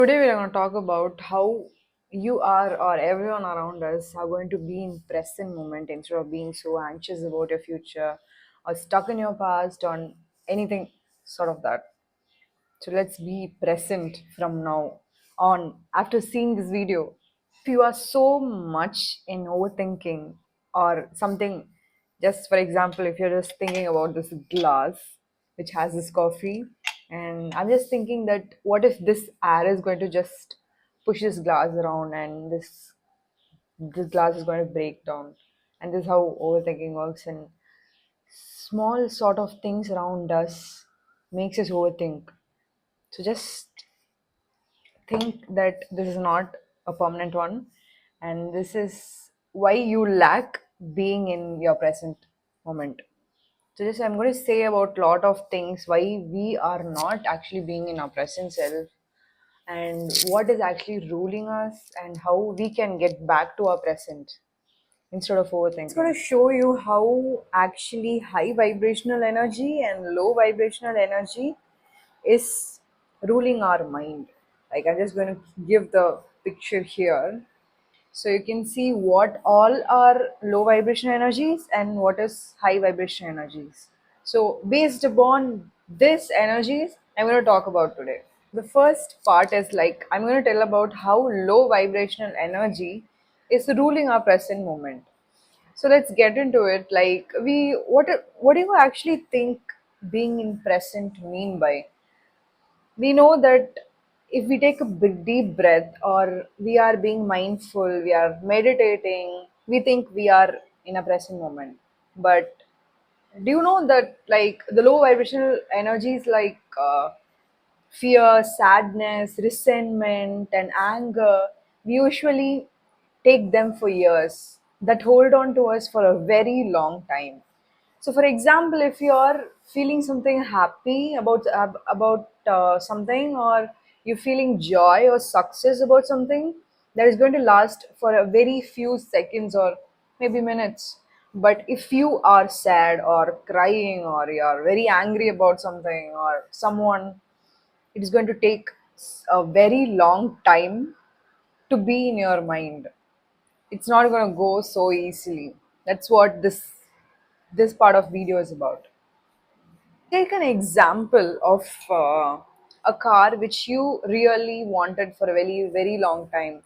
Today we are going to talk about how you are or everyone around us are going to be in present moment instead of being so anxious about your future or stuck in your past on anything sort of that. So let's be present from now on. After seeing this video, if you are so much in overthinking or something, just for example, if you're just thinking about this glass which has this coffee, and I'm just thinking that what if this air is going to just push this glass around and this glass is going to break down, and this is how overthinking works. And small sort of things around us makes us overthink. So just think that this is not a permanent one, and this is why you lack being in your present moment. So just I'm going to say about lot of things why we are not actually being in our present self, and what is actually ruling us, and how we can get back to our present instead of overthinking. It's going to show you how actually high vibrational energy and low vibrational energy is ruling our mind. Like, I'm just going to give the picture here so you can see what all are low vibration energies and what is high vibration energies. So based upon this energies, I'm going to talk about today. The first part is like I'm going to tell about how low vibrational energy is ruling our present moment. So let's get into it. Like, what do you actually think being in present mean by? We know that if we take a big deep breath, or we are being mindful, we are meditating, we think we are in a present moment. But do you know that like the low vibrational energies like fear, sadness, resentment, and anger, we usually take them for years, that hold on to us for a very long time. So, for example, if you are feeling something happy about something, or you're feeling joy or success about something, that is going to last for a very few seconds or maybe minutes. But if you are sad or crying, or you are very angry about something or someone, it is going to take a very long time to be in your mind. It's not going to go so easily. That's what this part of video is about. Take an example of a car which you really wanted for a very long time,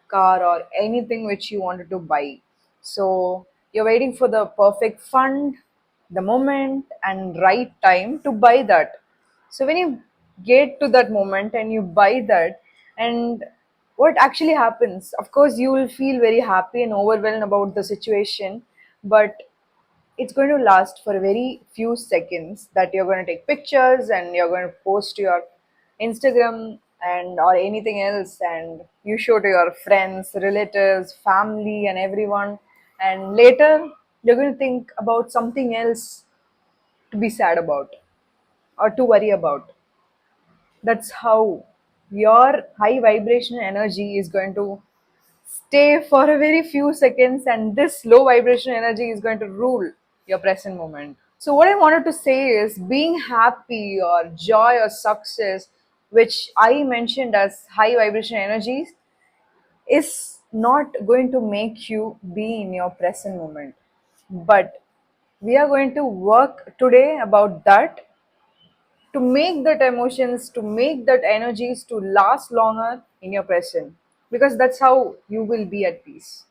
car or anything which you wanted to buy. So you're waiting for the perfect fund, the moment and right time to buy that. So when you get to that moment and you buy that, and what actually happens, of course you will feel very happy and overwhelmed about the situation, but it's going to last for a very few seconds, that you're going to take pictures and you're going to post to your Instagram and or anything else, and you show to your friends, relatives, family and everyone, and later you're going to think about something else to be sad about or to worry about. That's how your high vibration energy is going to stay for a very few seconds, and this low vibration energy is going to rule your present moment. So what I wanted to say is being happy or joy or success, which I mentioned as high vibration energies, is not going to make you be in your present moment. But we are going to work today about that, to make that emotions, to make that energies to last longer in your present, because that's how you will be at peace,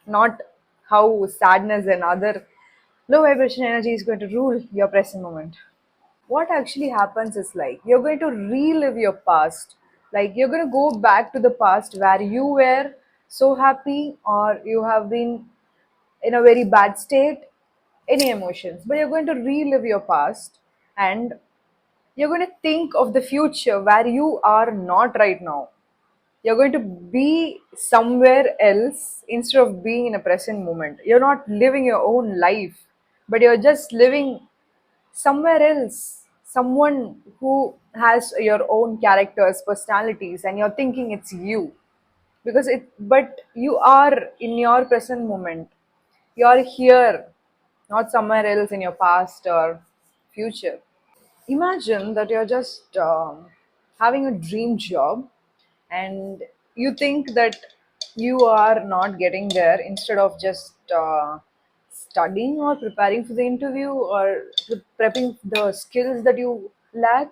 not how sadness and other low vibration energy is going to rule your present moment. What actually happens is like you're going to relive your past, like you're going to go back to the past where you were so happy, or you have been in a very bad state, any emotions, but you're going to relive your past, and you're going to think of the future where you are not right now. You're going to be somewhere else instead of being in a present moment. You're not living your own life, but you're just living somewhere else. Someone who has your own characters, personalities, and you're thinking it's you. But you are in your present moment. You're here, not somewhere else in your past or future. Imagine that you're just having a dream job, and you think that you are not getting there, instead of just studying or preparing for the interview or prepping the skills that you lack.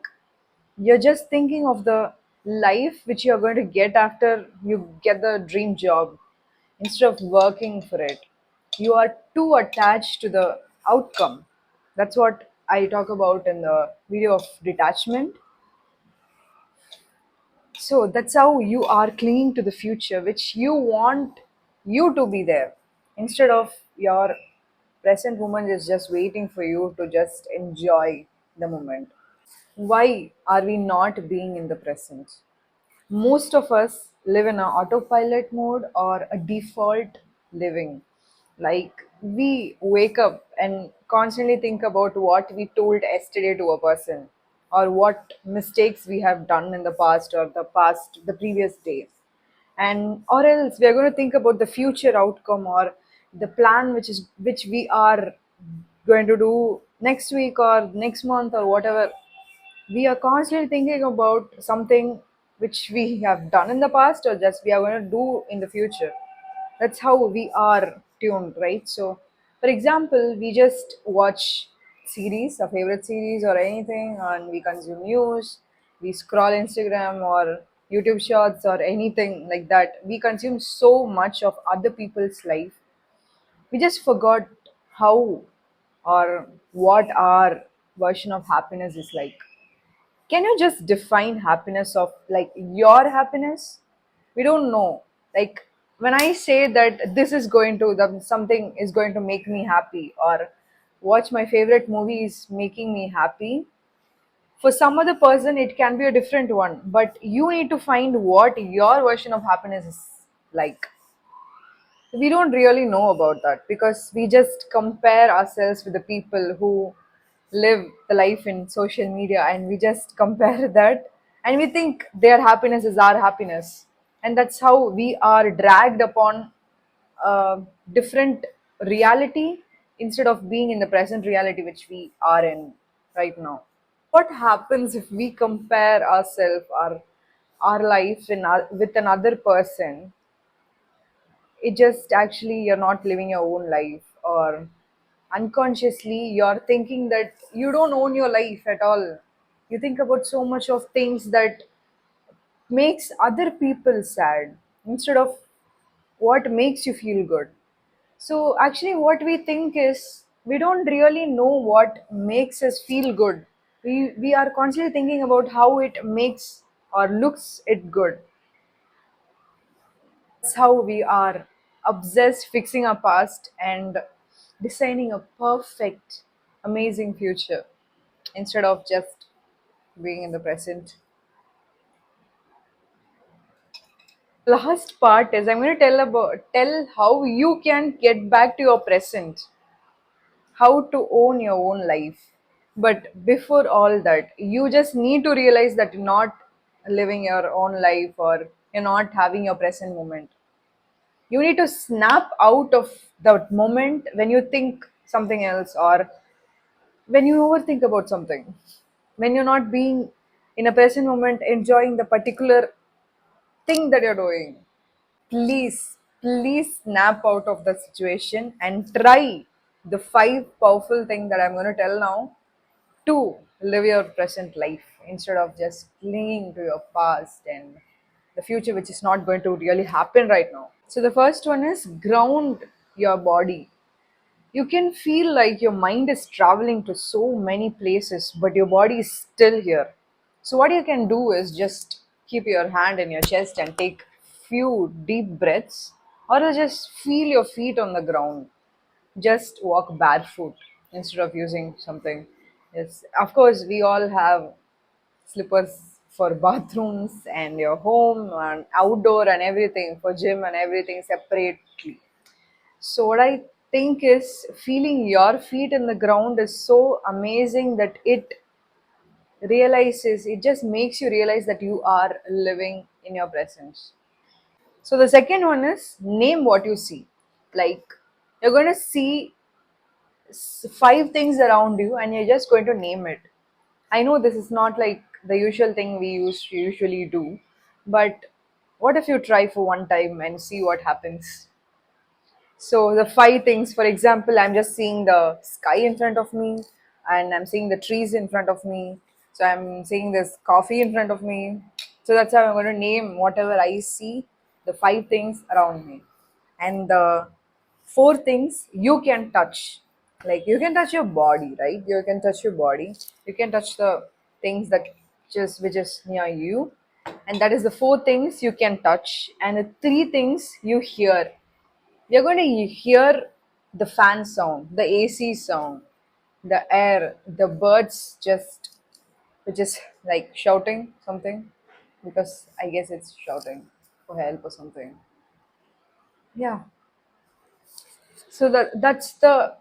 You're just thinking of the life which you're going to get after you get the dream job, instead of working for it. You are too attached to the outcome. That's what I talk about in the video of detachment. So that's how you are clinging to the future, which you want you to be there, instead of your present moment is just waiting for you to just enjoy the moment. Why are we not being in the present? Most of us live in an autopilot mode or a default living. Like, we wake up and constantly think about what we told yesterday to a person, or what mistakes we have done in the past, or the previous days. And or else we are going to think about the future outcome, or the plan which we are going to do next week or next month or whatever. We are constantly thinking about something which we have done in the past, or just we are going to do in the future. That's how we are tuned, right? So for example, we just watch series, a favorite series or anything, and we consume news, we scroll Instagram or YouTube shorts or anything like that. We consume so much of other people's life, we just forgot how or what our version of happiness is like. Can you just define happiness of like your happiness? We don't know. Like, when I say that this is going to the something is going to make me happy, or watch my favorite movie is making me happy, for some other person it can be a different one, but you need to find what your version of happiness is like. We don't really know about that, because we just compare ourselves with the people who live the life in social media, and we just compare that, and we think their happiness is our happiness, and that's how we are dragged upon a different reality, instead of being in the present reality which we are in right now. What happens if we compare ourselves, our life with another person? It just actually you're not living your own life, or unconsciously you're thinking that you don't own your life at all. You think about so much of things that makes other people sad, instead of what makes you feel good. So actually what we think is, we don't really know what makes us feel good. We are constantly thinking about how it makes or looks it good. That's how we are obsessed fixing our past and designing a perfect, amazing future, instead of just being in the present. Last part is I'm going to tell how you can get back to your present, how to own your own life. But before all that, you just need to realize that you're not living your own life, or you're not having your present moment. You need to snap out of that moment when you think something else, or when you overthink about something, when you're not being in a present moment enjoying the particular thing that you're doing. Please snap out of the situation and try the five powerful things that I'm going to tell now to live your present life, instead of just clinging to your past and the future which is not going to really happen right now. So the first one is ground your body. You can feel like your mind is traveling to so many places, but your body is still here. So what you can do is just keep your hand in your chest and take few deep breaths, or just feel your feet on the ground. Just walk barefoot instead of using something. Yes, of course, we all have slippers for bathrooms and your home and outdoor and everything, for gym and everything separately. So what I think is, feeling your feet in the ground is so amazing that it just makes you realize that you are living in your presence. So the second one is, name what you see. Like, you're going to see five things around you, and you're just going to name it. I know this is not like the usual thing we usually do, but what if you try for one time and see what happens? So the five things, for example, I'm just seeing the sky in front of me, and I'm seeing the trees in front of me. So I'm seeing this coffee in front of me. So that's how I'm going to name whatever I see, the five things around me. And the four things you can touch. Like you can touch your body, right? You can touch your body. You can touch the things that just which is near you. And that is the four things you can touch. And the three things you hear. You're going to hear the fan sound, the AC sound, the air, the birds just which is like shouting something, because I guess it's shouting for help or something. Yeah. So that's the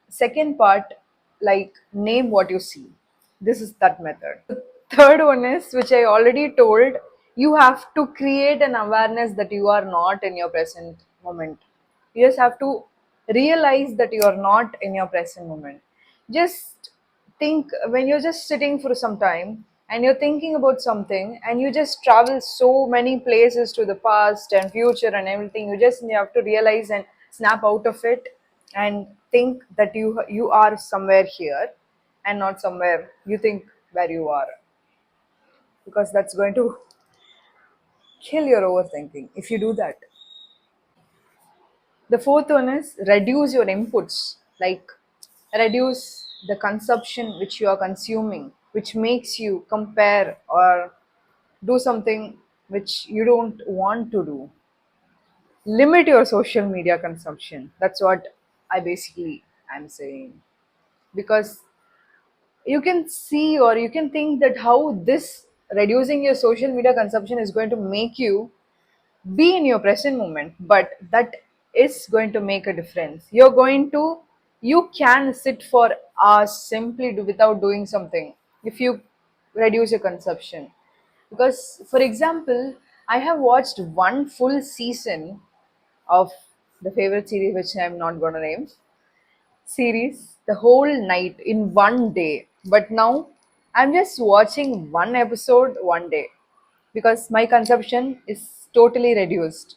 second part, like name what you see. This is that method. The third one is, which I already told, you have to create an awareness that you are not in your present moment. You just have to realize that you are not in your present moment. Just think, when you're just sitting for some time and you're thinking about something and you just travel so many places to the past and future and everything, you have to realize and snap out of it and think that you are somewhere here and not somewhere you think where you are, because that's going to kill your overthinking if you do that. The fourth one is reduce your inputs, like reduce the consumption which you are consuming, which makes you compare or do something which you don't want to do. Limit your social media consumption. That's what I basically am saying. Because you can see or you can think that how this reducing your social media consumption is going to make you be in your present moment, but that is going to make a difference. You can sit for hours simply without doing something if you reduce your consumption. Because for example, I have watched one full season of the favorite series, which I'm not going to name, series the whole night in one day. But now I'm just watching one episode one day because my consumption is totally reduced.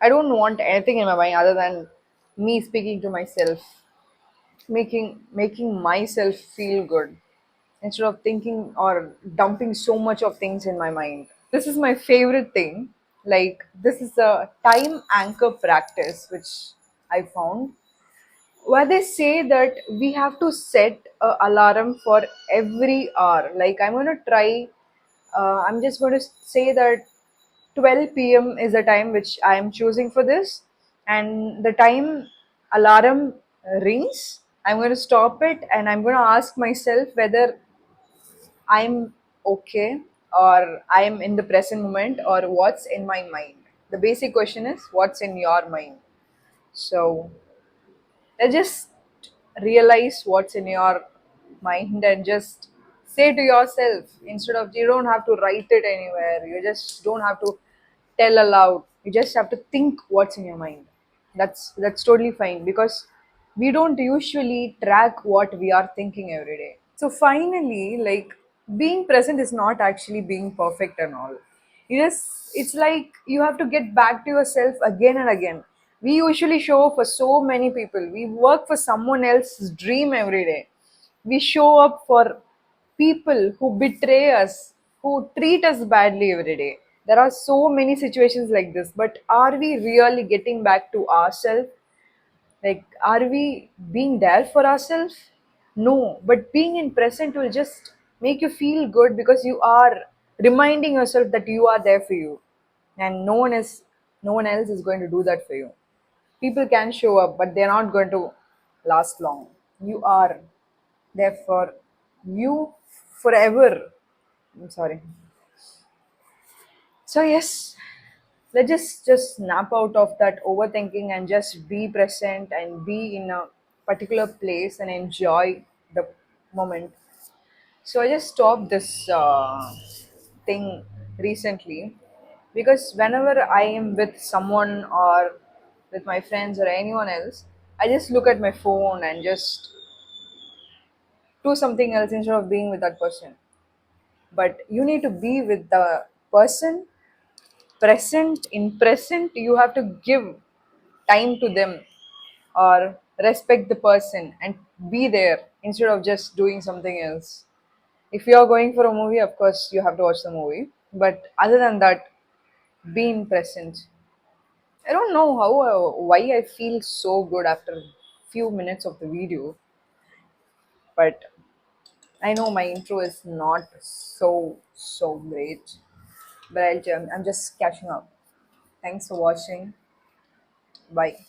I don't want anything in my mind other than me speaking to myself, making myself feel good instead of thinking or dumping so much of things in my mind. This is my favorite thing. Like this is a time anchor practice which I found, where they say that we have to set a alarm for every hour. Like I'm going to try, I'm just going to say that 12 p.m. is the time which I am choosing for this, and the time alarm rings, I'm going to stop it and I'm going to ask myself whether I'm okay or I'm in the present moment or what's in my mind. The basic question is what's in your mind. So just realize what's in your mind and just say to yourself, instead of, you don't have to write it anywhere, you just don't have to tell aloud, you just have to think what's in your mind. That's totally fine, because we don't usually track what we are thinking every day. So finally, like, being present is not actually being perfect and all. It's like you have to get back to yourself again and again. We usually show up for so many people. We work for someone else's dream every day. We show up for people who betray us, who treat us badly every day. There are so many situations like this, but are we really getting back to ourselves? Like, are we being there for ourselves? No, but being in present will just make you feel good, because you are reminding yourself that you are there for you, and no one else is going to do that for you. People can show up, but they're not going to last long. You are there for you forever. I'm sorry. So yes, let's just snap out of that overthinking and just be present and be in a particular place and enjoy the moment. So I just stopped this thing recently, because whenever I am with someone or with my friends or anyone else, I just look at my phone and just do something else instead of being with that person. But you need to be with the person present you have to give time to them, or respect the person and be there instead of just doing something else. If you are going for a movie, of course you have to watch the movie, but other than that, be in present. I don't know how why I feel so good after few minutes of the video, but I know my intro is not so great, but I'm just catching up. Thanks for watching. Bye.